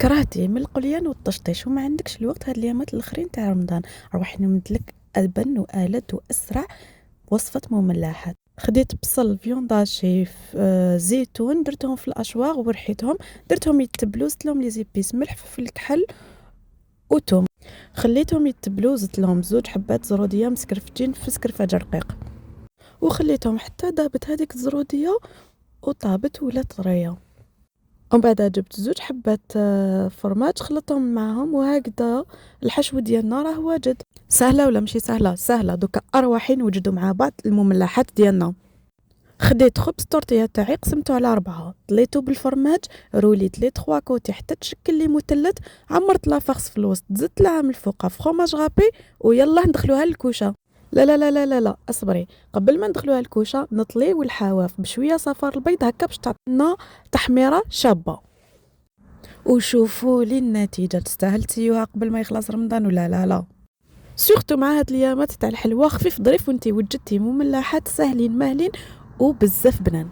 كرهتي من القليان والطشطيش وما عندكش الوقت هاد اليامات الاخرين تاع رمضان. روح نمدلك ابن والد واسرع وصفه مملحات. خديت بصل فيونداشي زيتون درتهم في الاشواغ ورحيتهم، درتهم يتبلوا، زدت لهم لي زيبيس ملح فلفل كحل وثوم، خليتهم يتبلوا، زدت لهم 2 حبات زروديه مسكرفتين في سكرفاج رقيق وخليتهم حتى ذابت هذيك الزروديه وطابت ولات طريه. ومن بعد جبت 2 حبات فرماج خلطتهم معاهم، وهكذا الحشو ديالنا راه واجد. سهله ولا ماشي سهله؟ سهله. دوكا اروحين نوجدوا مع بعض المملحات ديالنا. خديت خبز طورتيه تاعي قسمته على 4، طليته بالفرماج، روليت لي 3 كوتي حتى تشكل لي مثلث، عمرت لافاخس في الوسط، زدت لها من الفوق فروماج غابي، ويلا ندخلوها للكوشه. لا لا لا لا لا لا، اصبري، قبل ما ندخلوها الكوشه نطليو الحواف بشويه صفار البيض هكا باش تعطينا تحميره شابه. وشوفوا لي النتيجه، تستاهل تسيوها قبل ما يخلص رمضان ولا لا لا؟ سورتو مع هاد الايامات تاع الحلوى، خفيف ظريف وانتي وجدتي مملحات ساهلين ماهلين وبزاف بنان.